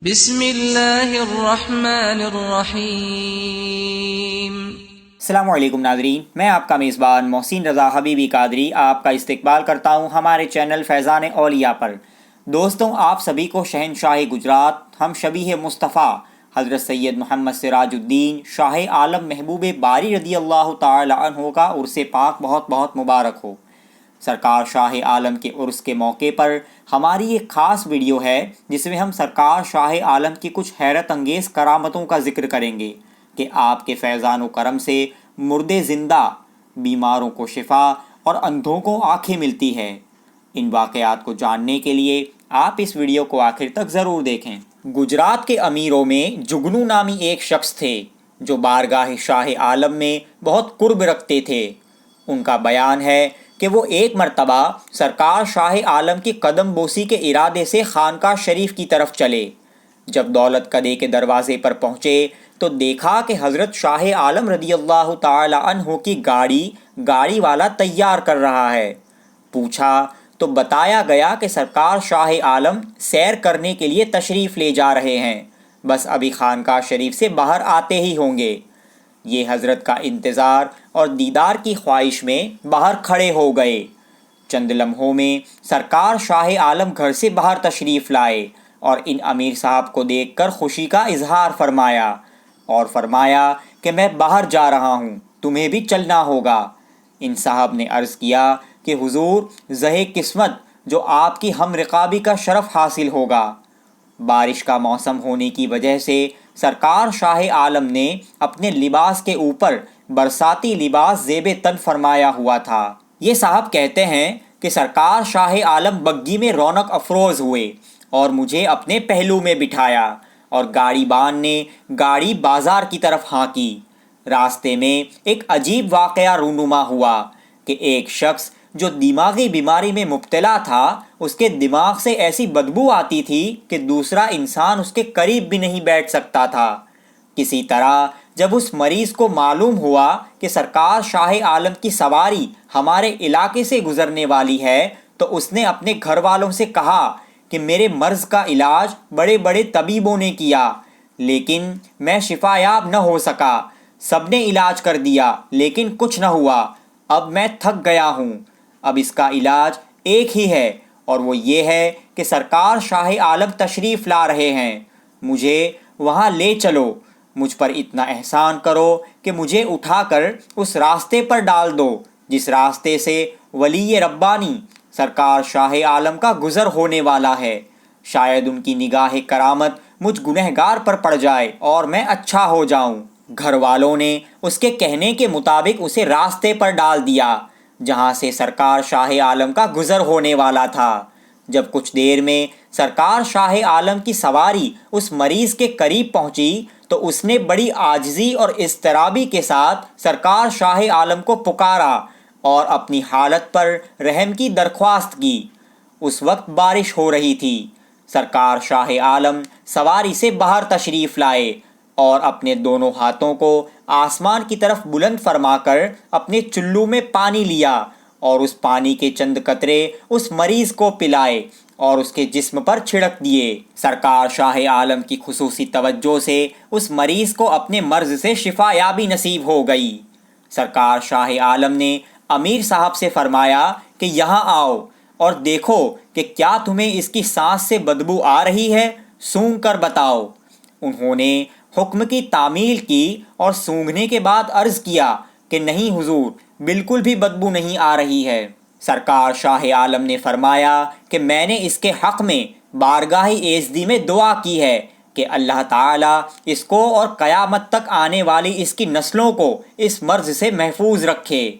بسم اللہ الرحمن الرحیم۔ السلام علیکم ناظرین، میں آپ کا میزبان محسن رضا حبیبی قادری آپ کا استقبال کرتا ہوں ہمارے چینل فیضان اولیاء پر۔ دوستوں، آپ سبھی کو شہنشاہ گجرات ہم شبیہ مصطفیٰ حضرت سید محمد سراج الدین شاہ عالم محبوب باری رضی اللہ تعالی عنہ کا عرس پاک بہت بہت مبارک ہو۔ سرکار شاہ عالم کے عرس کے موقع پر ہماری ایک خاص ویڈیو ہے جس میں ہم سرکار شاہ عالم کی کچھ حیرت انگیز کرامتوں کا ذکر کریں گے کہ آپ کے فیضان و کرم سے مردے زندہ، بیماروں کو شفا اور اندھوں کو آنکھیں ملتی ہے۔ ان واقعات کو جاننے کے لیے آپ اس ویڈیو کو آخر تک ضرور دیکھیں۔ گجرات کے امیروں میں جگنو نامی ایک شخص تھے جو بارگاہ شاہ عالم میں بہت قرب رکھتے تھے۔ ان کا بیان ہے کہ وہ ایک مرتبہ سرکار شاہ عالم کی قدم بوسی کے ارادے سے خانقاہ شریف کی طرف چلے۔ جب دولت کدے کے دروازے پر پہنچے تو دیکھا کہ حضرت شاہ عالم رضی اللہ تعالی عنہ کی گاڑی والا تیار کر رہا ہے۔ پوچھا تو بتایا گیا کہ سرکار شاہ عالم سیر کرنے کے لیے تشریف لے جا رہے ہیں، بس ابھی خانقاہ شریف سے باہر آتے ہی ہوں گے۔ یہ حضرت کا انتظار اور دیدار کی خواہش میں باہر کھڑے ہو گئے۔ چند لمحوں میں سرکار شاہ عالم گھر سے باہر تشریف لائے اور ان امیر صاحب کو دیکھ کر خوشی کا اظہار فرمایا اور فرمایا کہ میں باہر جا رہا ہوں، تمہیں بھی چلنا ہوگا۔ ان صاحب نے عرض کیا کہ حضور، زہے قسمت جو آپ کی ہم رقابی کا شرف حاصل ہوگا۔ بارش کا موسم ہونے کی وجہ سے سرکار شاہ عالم نے اپنے لباس کے اوپر برساتی لباس زیب تن فرمایا ہوا تھا۔ یہ صاحب کہتے ہیں کہ سرکار شاہ عالم بگی میں رونق افروز ہوئے اور مجھے اپنے پہلو میں بٹھایا اور گاڑی بان نے گاڑی بازار کی طرف ہانکی۔ راستے میں ایک عجیب واقعہ رونما ہوا کہ ایک شخص جو دماغی بیماری میں مبتلا تھا، اس کے دماغ سے ایسی بدبو آتی تھی کہ دوسرا انسان اس کے قریب بھی نہیں بیٹھ سکتا تھا۔ کسی طرح جب اس مریض کو معلوم ہوا کہ سرکار شاہ عالم کی سواری ہمارے علاقے سے گزرنے والی ہے تو اس نے اپنے گھر والوں سے کہا کہ میرے مرض کا علاج بڑے بڑے طبیبوں نے کیا لیکن میں شفا یاب نہ ہو سکا، سب نے علاج کر دیا لیکن کچھ نہ ہوا، اب میں تھک گیا ہوں۔ اب اس کا علاج ایک ہی ہے اور وہ یہ ہے کہ سرکار شاہ عالم تشریف لا رہے ہیں، مجھے وہاں لے چلو، مجھ پر اتنا احسان کرو کہ مجھے اٹھا کر اس راستے پر ڈال دو جس راستے سے ولی ربانی سرکار شاہ عالم کا گزر ہونے والا ہے، شاید ان کی نگاہ کرامت مجھ گنہگار پر پڑ جائے اور میں اچھا ہو جاؤں۔ گھر والوں نے اس کے کہنے کے مطابق اسے راستے پر ڈال دیا جہاں سے سرکار شاہ عالم کا گزر ہونے والا تھا۔ جب کچھ دیر میں سرکار شاہ عالم کی سواری اس مریض کے قریب پہنچی تو اس نے بڑی عاجزی اور اضطرابی کے ساتھ سرکار شاہ عالم کو پکارا اور اپنی حالت پر رحم کی درخواست کی۔ اس وقت بارش ہو رہی تھی۔ سرکار شاہ عالم سواری سے باہر تشریف لائے اور اپنے دونوں ہاتھوں کو آسمان کی طرف بلند فرما کر اپنے چلو میں پانی لیا اور اس پانی کے چند قطرے اس مریض کو پلائے اور اس کے جسم پر چھڑک دیے۔ سرکار شاہ عالم کی خصوصی توجہ سے اس مریض کو اپنے مرض سے شفا یابی نصیب ہو گئی۔ سرکار شاہ عالم نے امیر صاحب سے فرمایا کہ یہاں آؤ اور دیکھو کہ کیا تمہیں اس کی سانس سے بدبو آ رہی ہے، سونگھ کر بتاؤ۔ انہوں نے حکم کی تعمیل کی اور سونگھنے کے بعد عرض کیا کہ نہیں حضور، بالکل بھی بدبو نہیں آ رہی ہے۔ سرکار شاہ عالم نے فرمایا کہ میں نے اس کے حق میں بارگاہ ایزدی میں دعا کی ہے کہ اللہ تعالیٰ اس کو اور قیامت تک آنے والی اس کی نسلوں کو اس مرض سے محفوظ رکھے۔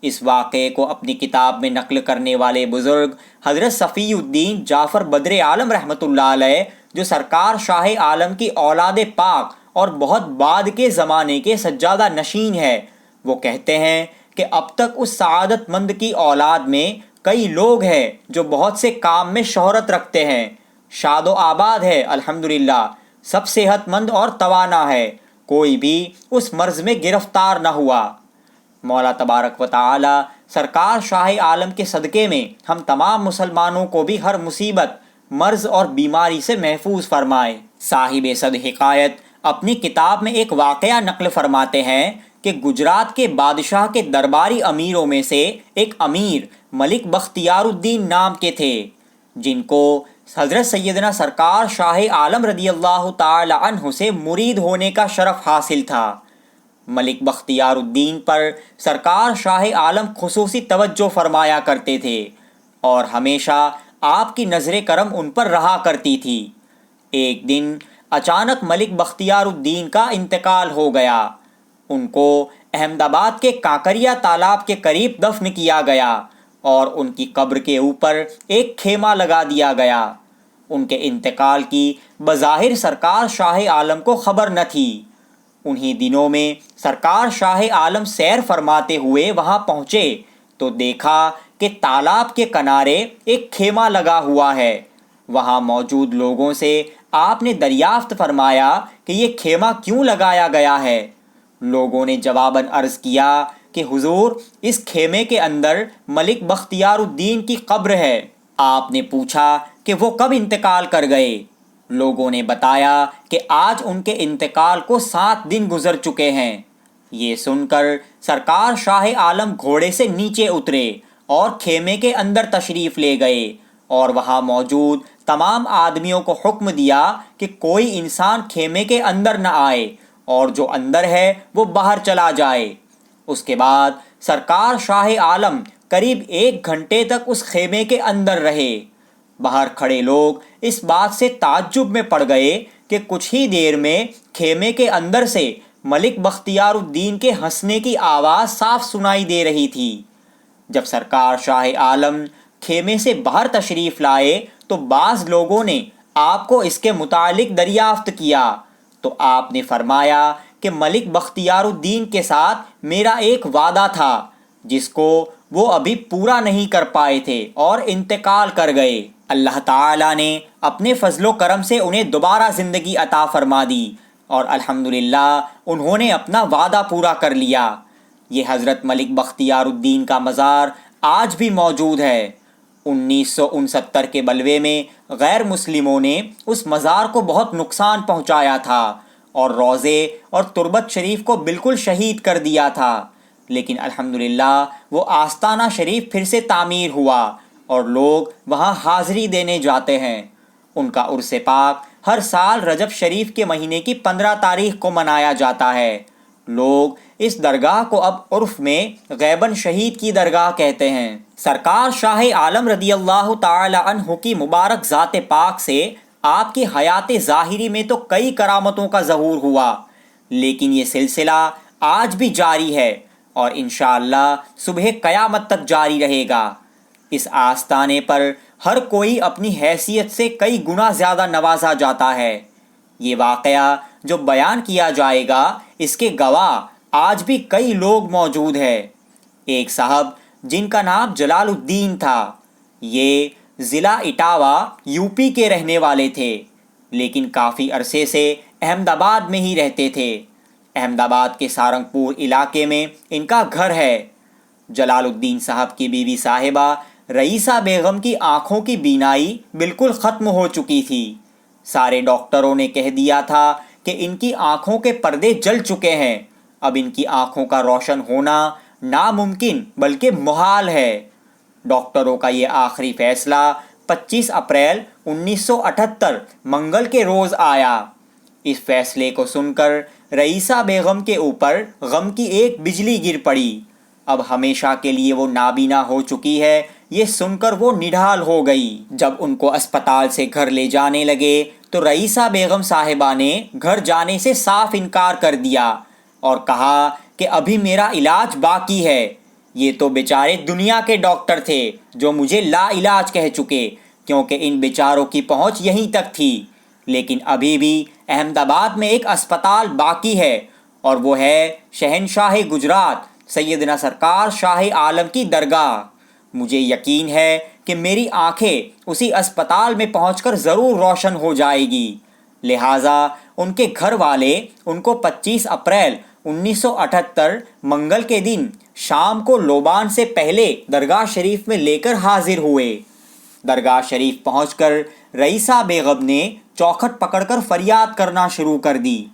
اس واقعے کو اپنی کتاب میں نقل کرنے والے بزرگ حضرت صفی الدین جعفر بدر عالم رحمۃ اللہ علیہ، جو سرکار شاہ عالم کی اولاد پاک اور بہت بعد کے زمانے کے سجادہ نشین ہے، وہ کہتے ہیں کہ اب تک اس سعادت مند کی اولاد میں کئی لوگ ہیں جو بہت سے کام میں شہرت رکھتے ہیں، شاد و آباد ہے، الحمدللہ، سب صحت مند اور توانا ہے، کوئی بھی اس مرض میں گرفتار نہ ہوا۔ مولا تبارک و تعالی سرکار شاہ عالم کے صدقے میں ہم تمام مسلمانوں کو بھی ہر مصیبت، مرض اور بیماری سے محفوظ فرمائے۔ صاحب صد حکایت اپنی کتاب میں ایک واقعہ نقل فرماتے ہیں کہ گجرات کے بادشاہ کے درباری امیروں میں سے ایک امیر ملک بختیار الدین نام کے تھے، جن کو حضرت سیدنا سرکار شاہ عالم رضی اللہ تعالی عنہ سے مرید ہونے کا شرف حاصل تھا۔ ملک بختیار الدین پر سرکار شاہ عالم خصوصی توجہ فرمایا کرتے تھے اور ہمیشہ آپ کی نظر کرم ان پر رہا کرتی تھی۔ ایک دن اچانک ملک بختیار الدین کا انتقال ہو گیا۔ ان کو احمد آباد کے کانکریا تالاب کے قریب دفن کیا گیا اور ان کی قبر کے اوپر ایک خیمہ لگا دیا گیا۔ ان کے انتقال کی بظاہر سرکار شاہ عالم کو خبر نہ تھی۔ انہی دنوں میں سرکار شاہ عالم سیر فرماتے ہوئے وہاں پہنچے تو دیکھا کہ تالاب کے کنارے ایک خیمہ لگا ہوا ہے۔ وہاں موجود لوگوں سے آپ نے دریافت فرمایا کہ یہ خیمہ کیوں لگایا گیا ہے؟ لوگوں نے جواباً عرض کیا کہ حضور، اس خیمے کے اندر ملک بختیار الدین کی قبر ہے۔ آپ نے پوچھا کہ وہ کب انتقال کر گئے؟ لوگوں نے بتایا کہ آج ان کے انتقال کو 7 دن گزر چکے ہیں۔ یہ سن کر سرکار شاہ عالم گھوڑے سے نیچے اترے اور خیمے کے اندر تشریف لے گئے اور وہاں موجود تمام آدمیوں کو حکم دیا کہ کوئی انسان خیمے کے اندر نہ آئے اور جو اندر ہے وہ باہر چلا جائے۔ اس کے بعد سرکار شاہ عالم قریب 1 گھنٹے تک اس خیمے کے اندر رہے۔ باہر کھڑے لوگ اس بات سے تعجب میں پڑ گئے کہ کچھ ہی دیر میں خیمے کے اندر سے ملک بختیار الدین کے ہنسنے کی آواز صاف سنائی دے رہی تھی۔ جب سرکار شاہ عالم خیمے سے باہر تشریف لائے تو بعض لوگوں نے آپ کو اس کے متعلق دریافت کیا تو آپ نے فرمایا کہ ملک بختیار الدین کے ساتھ میرا ایک وعدہ تھا جس کو وہ ابھی پورا نہیں کر پائے تھے اور انتقال کر گئے۔ اللہ تعالیٰ نے اپنے فضل و کرم سے انہیں دوبارہ زندگی عطا فرما دی اور الحمدللہ انہوں نے اپنا وعدہ پورا کر لیا۔ یہ حضرت ملک بختیار الدین کا مزار آج بھی موجود ہے۔ 1969 کے بلوے میں غیر مسلموں نے اس مزار کو بہت نقصان پہنچایا تھا اور روضے اور تربت شریف کو بالکل شہید کر دیا تھا، لیکن الحمدللہ وہ آستانہ شریف پھر سے تعمیر ہوا اور لوگ وہاں حاضری دینے جاتے ہیں۔ ان کا عرس پاک ہر سال رجب شریف کے مہینے کی 15 تاریخ کو منایا جاتا ہے۔ لوگ اس درگاہ کو اب عرف میں غیباً شہید کی درگاہ کہتے ہیں۔ سرکار شاہ عالم رضی اللہ تعالی عنہ کی مبارک ذات پاک سے آپ کی حیات ظاہری میں تو کئی کرامتوں کا ظہور ہوا، لیکن یہ سلسلہ آج بھی جاری ہے اور انشاءاللہ صبح قیامت تک جاری رہے گا۔ اس آستانے پر ہر کوئی اپنی حیثیت سے کئی گنا زیادہ نوازا جاتا ہے۔ یہ واقعہ جو بیان کیا جائے گا اس کے گواہ آج بھی کئی لوگ موجود ہیں۔ ایک صاحب جن کا نام جلال الدین تھا، یہ ضلع اٹاوہ یو پی کے رہنے والے تھے، لیکن کافی عرصے سے احمد آباد میں ہی رہتے تھے۔ احمد آباد کے سارنگپور علاقے میں ان کا گھر ہے۔ جلال الدین صاحب کی بیوی صاحبہ رئیسہ بیگم کی آنکھوں کی بینائی بالکل ختم ہو چکی تھی۔ سارے ڈاکٹروں نے کہہ دیا تھا کہ ان کی آنکھوں کے پردے جل چکے ہیں، اب ان کی آنکھوں کا روشن ہونا ناممکن بلکہ محال ہے۔ ڈاکٹروں کا یہ آخری فیصلہ 25 اپریل 1978 منگل کے روز آیا۔ اس فیصلے کو سن کر رئیسہ بیگم کے اوپر غم کی ایک بجلی گر پڑی۔ اب ہمیشہ کے لیے وہ نابینا ہو چکی ہے، یہ سن کر وہ نڈھال ہو گئی۔ جب ان کو اسپتال سے گھر لے جانے لگے تو رئیسہ بیگم صاحبہ نے گھر جانے سے صاف انکار کر دیا اور کہا کہ ابھی میرا علاج باقی ہے۔ یہ تو بیچارے دنیا کے ڈاکٹر تھے جو مجھے لا علاج کہہ چکے، کیونکہ ان بیچاروں کی پہنچ یہیں تک تھی، لیکن ابھی بھی احمد آباد میں ایک اسپتال باقی ہے اور وہ ہے شہنشاہ گجرات سیدنا سرکار شاہ عالم کی درگاہ۔ مجھے یقین ہے کہ میری آنکھیں اسی اسپتال میں پہنچ کر ضرور روشن ہو جائے گی، لہٰذا ان کے گھر والے ان کو 25 اپریل 1978 منگل کے دن شام کو لوبان سے پہلے درگاہ شریف میں لے کر حاضر ہوئے۔ درگاہ شریف پہنچ کر رئیسہ بیگم نے چوکھٹ پکڑ کر فریاد کرنا شروع کر دی۔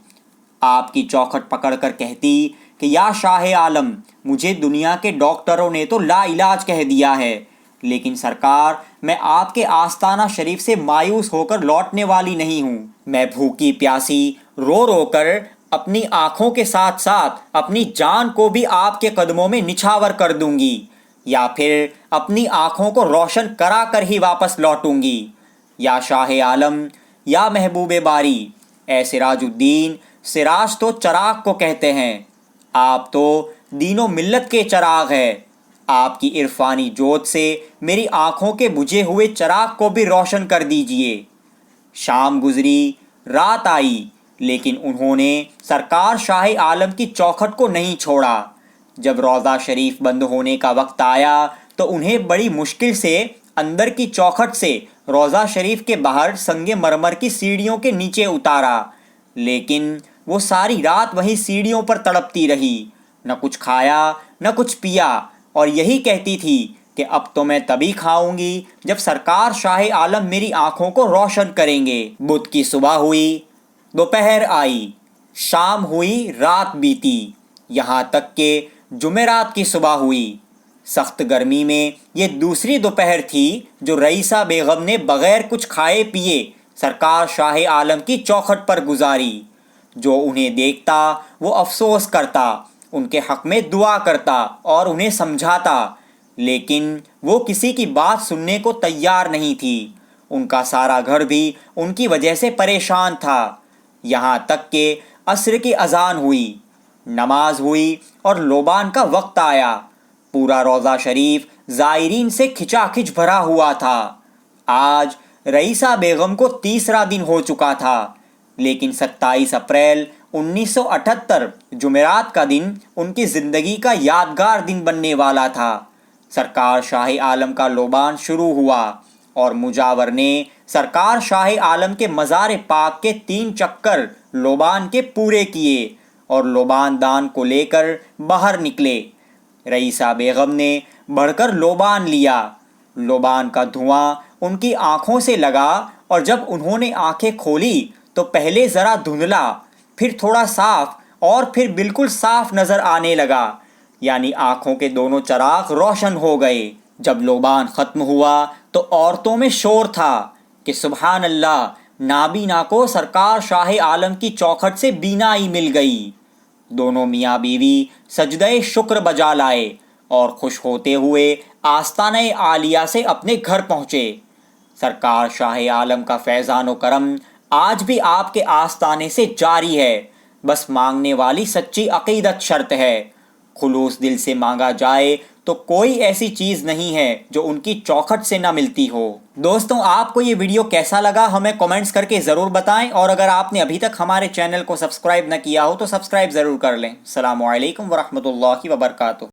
آپ کی چوکھٹ پکڑ کر کہتی کہ یا شاہ عالم، مجھے دنیا کے ڈاکٹروں نے تو لا علاج کہہ دیا ہے، لیکن سرکار میں آپ کے آستانہ شریف سے مایوس ہو کر لوٹنے والی نہیں ہوں۔ میں بھوکی پیاسی رو رو کر اپنی آنکھوں کے ساتھ ساتھ اپنی جان کو بھی آپ کے قدموں میں نچھاور کر دوں گی، یا پھر اپنی آنکھوں کو روشن کرا کر ہی واپس لوٹوں گی۔ یا شاہ عالم، یا محبوب باری، اے سراج الدین، سراج تو چراغ کو کہتے ہیں، آپ تو دین و ملت کے چراغ ہے، آپ کی عرفانی جوت سے میری آنکھوں کے بجھے ہوئے چراغ کو بھی روشن کر دیجئے۔ شام گزری، رات آئی، لیکن انہوں نے سرکار شاہ عالم کی چوکھٹ کو نہیں چھوڑا۔ جب روضہ شریف بند ہونے کا وقت آیا تو انہیں بڑی مشکل سے اندر کی چوکھٹ سے روضہ شریف کے باہر سنگ مرمر کی سیڑھیوں کے نیچے اتارا، لیکن وہ ساری رات وہیں سیڑھیوں پر تڑپتی رہی، نہ کچھ کھایا نہ کچھ پیا، اور یہی کہتی تھی کہ اب تو میں تبھی کھاؤں گی جب سرکار شاہ عالم میری آنکھوں کو روشن کریں گے۔ بدھ کی صبح ہوئی، دوپہر آئی، شام ہوئی، رات بیتی، یہاں تک کہ جمعرات کی صبح ہوئی۔ سخت گرمی میں یہ دوسری دوپہر تھی جو رئیسہ بیگم نے بغیر کچھ کھائے پیے سرکار شاہ عالم کی چوکھٹ پر گزاری۔ جو انہیں دیکھتا وہ افسوس کرتا، ان کے حق میں دعا کرتا اور انہیں سمجھاتا، لیکن وہ کسی کی بات سننے کو تیار نہیں تھی۔ ان کا سارا گھر بھی ان کی وجہ سے پریشان تھا، یہاں تک کہ عصر کی اذان ہوئی، نماز ہوئی اور لوبان کا وقت آیا۔ پورا روضہ شریف زائرین سے کھچا کھچ بھرا ہوا تھا۔ آج رئیسہ بیگم کو تیسرا دن ہو چکا تھا، لیکن 27 اپریل 1978 جمعرات کا دن ان کی زندگی کا یادگار دن بننے والا تھا۔ سرکار شاہ عالم کا لوبان شروع ہوا اور مجاور نے سرکار شاہ عالم کے مزار پاک کے 3 چکر لوبان کے پورے کیے اور لوبان دان کو لے کر باہر نکلے۔ رئیسہ بیگم نے بڑھ کر لوبان لیا۔ لوبان کا دھواں ان کی آنکھوں سے لگا اور جب انہوں نے آنکھیں کھولی تو پہلے ذرا دھندلا، پھر تھوڑا صاف اور پھر بالکل صاف نظر آنے لگا، یعنی آنکھوں کے دونوں چراغ روشن ہو گئے۔ جب لوبان ختم ہوا تو عورتوں میں شور تھا کہ سبحان اللہ، نابینا کو سرکار شاہ عالم کی چوکھٹ سے بینائی مل گئی۔ دونوں میاں بیوی سجدہ شکر بجا لائے اور خوش ہوتے ہوئے آستانہ عالیہ سے اپنے گھر پہنچے۔ سرکار شاہ عالم کا فیضان و کرم آج بھی آپ کے آستانے سے جاری ہے، بس مانگنے والی سچی عقیدت شرط ہے۔ خلوص دل سے مانگا جائے تو کوئی ایسی چیز نہیں ہے جو ان کی چوکھٹ سے نہ ملتی ہو۔ دوستوں، آپ کو یہ ویڈیو کیسا لگا ہمیں کمنٹس کر کے ضرور بتائیں، اور اگر آپ نے ابھی تک ہمارے چینل کو سبسکرائب نہ کیا ہو تو سبسکرائب ضرور کر لیں۔ السلام علیکم ورحمۃ اللہ وبرکاتہ۔